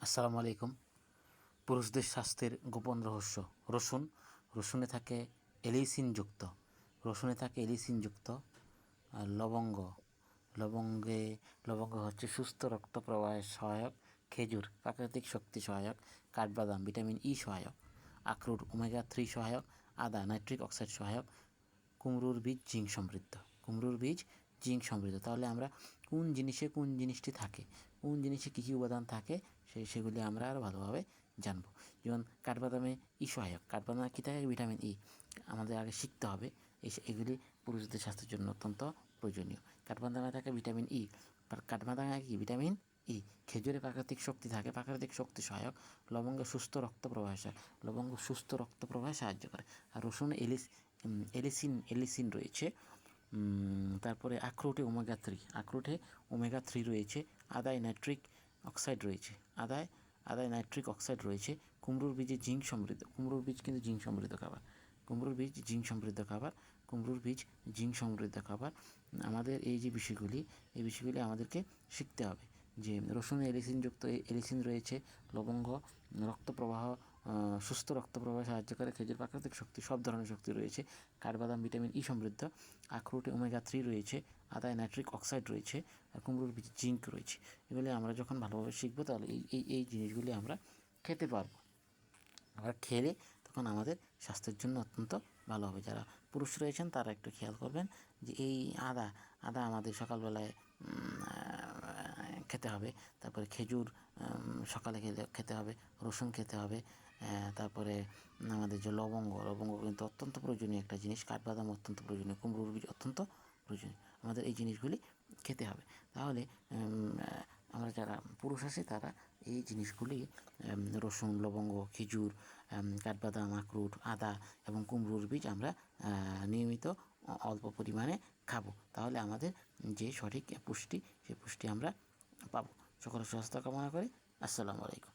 আসসালামু আলাইকুম। পুরুষদের স্বাস্থ্যের গোপন রহস্য। রসুন। রসুনে থাকে এলিসিনযুক্ত আর লবঙ্গ। লবঙ্গে লবঙ্গ হচ্ছে সুস্থ রক্ত প্রবাহের সহায়ক। খেজুর প্রাকৃতিক শক্তি সহায়ক। কাঠবাদাম ভিটামিন ই সহায়ক। আখরোট ওমেগা-3 সহায়ক। আদা নাইট্রিক অক্সাইড সহায়ক। কুমড়োর বীজ জিঙ্ক সমৃদ্ধ। তাহলে আমরা কোন জিনিসটি থাকে, কোন জিনিসে কী কী উপাদান থাকে সেগুলি আমরা আরও ভালোভাবে জানব। যেমন কাঠবাদামে ই সহায়ক। কাঠবাদামে কী থাকে? Vitamin E. আমাদের আগে শিখতে হবে এগুলি পুরুষদের স্বাস্থ্যের জন্য অত্যন্ত প্রয়োজনীয়। কাঠবাদামে থাকে ভিটামিন ই। কাঠবাদামে কি? Vitamin E. খেজুরে প্রাকৃতিক শক্তি থাকে, প্রাকৃতিক শক্তি সহায়ক। লবঙ্গে সুস্থ রক্ত প্রবাহে সাহায্য করে। আর রসুনে এলিসিন রয়েছে। তারপরে আখরোটে ওমেগা-3 রয়েছে। আদায় নাইট্রিক অক্সাইড রয়েছে। কুমড়োর বীজে জিঙ্ক সমৃদ্ধ। কুমড়োর বীজ কিন্তু জিঙ্ক সমৃদ্ধ খাবার। আমাদের এই বিষয়গুলি আমাদেরকে শিখতে হবে যে রসুনে এলিসিন রয়েছে। লবঙ্গ সুস্থ রক্ত প্রবাহে সাহায্য করে। খেজুর প্রাকৃতিক শক্তি, সব ধরনের শক্তি রয়েছে। কাঠবাদাম ভিটামিন ই সমৃদ্ধ। আখরোটে ওমেগা-3 রয়েছে। আদায় নাইট্রিক অক্সাইড রয়েছে। আর কুমড়োর বীজে জিঙ্ক রয়েছে। এগুলি আমরা যখন ভালোভাবে শিখবো তাহলে এই জিনিসগুলি আমরা খেতে পারবো। আমরা খেলে তখন আমাদের স্বাস্থ্যের জন্য অত্যন্ত ভালো হবে। যারা পুরুষ রয়েছেন তারা একটু খেয়াল করবেন যে এই আদা আমাদের সকালবেলায় খেতে হবে। তারপরে খেজুর সকালে খেতে হবে। রসুন খেতে হবে। তারপরে আমাদের যে লবঙ্গ কিন্তু অত্যন্ত প্রয়োজনীয় একটা জিনিস। কাঠবাদাম অত্যন্ত প্রয়োজনীয়। কুমড়োর বীজ অত্যন্ত প্রয়োজনীয়। আমাদের এই জিনিসগুলি খেতে হবে। তাহলে আমরা যারা পুরুষ আছি তারা এই জিনিসগুলি রসুন, লবঙ্গ, খেজুর, কাঠবাদাম, আখরোট, আদা এবং কুমড়োর বীজ আমরা নিয়মিত অল্প পরিমাণে খাবো। তাহলে আমাদের যে সঠিক পুষ্টি, সেই পুষ্টি আমরা পাবো। সকলের স্বাস্থ্য কামনা করে। আসসালামু আলাইকুম।